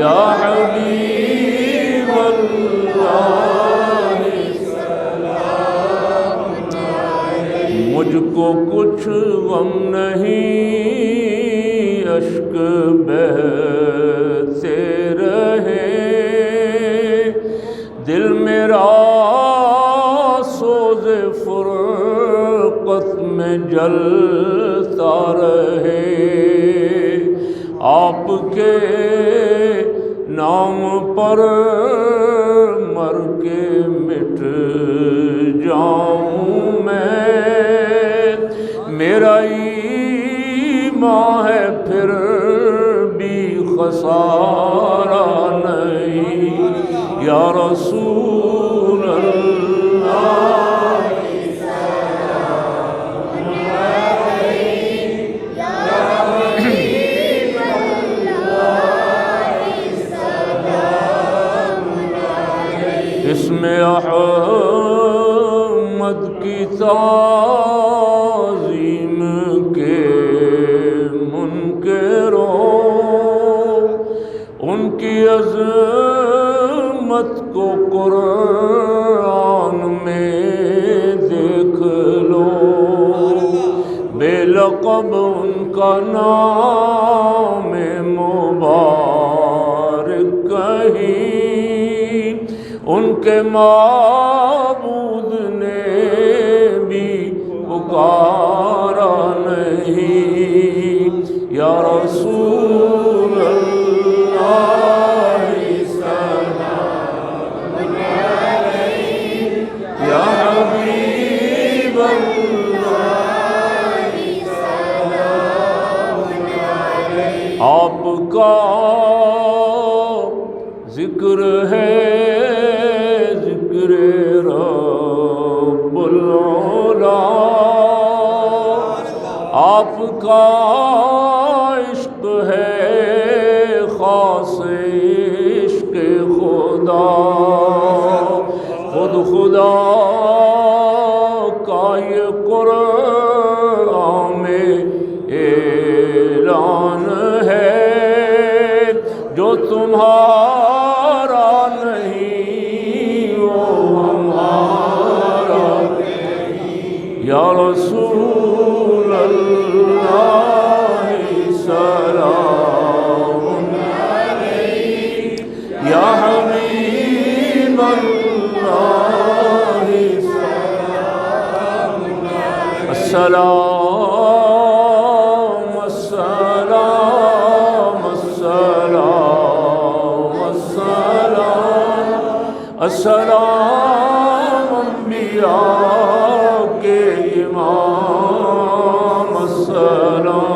یا حبیب اللہ سلام علیک۔ مجھ کو کچھ غم نہیں، اشک بہتے رہے، دل میرا سوز فرقت میں جلتا رہے، آپ کے نام پر مر کے مٹ جاؤں میں، میرا ایمان ہے پھر بھی خسارہ نہیں، یا رسول اللہ اس میں احمد کی تعظیم کے منکروں، ان کی عظمت کو قرآن میں دیکھ لو، بے لقب ان کا نام مبارک کہیں، ان کے معبود نے بھی پکارا نہیں، یا رسول اللہ سلام علیک، یا حبیب اللہ سلام علیک۔ آپ کا ذکر ہے رب العلا، آپ کا عشق ہے خاص عشق خدا، خود خدا کا یہ قرآن میں اعلان ہے، جو تمہارا نہیں وہ ہمارا نہیں، یا رسول اللہ سلام علیک، یا حبیب اللہ سلام علیک۔ السلام السلام السلام السلام السلام انبیاء کے امام، السلام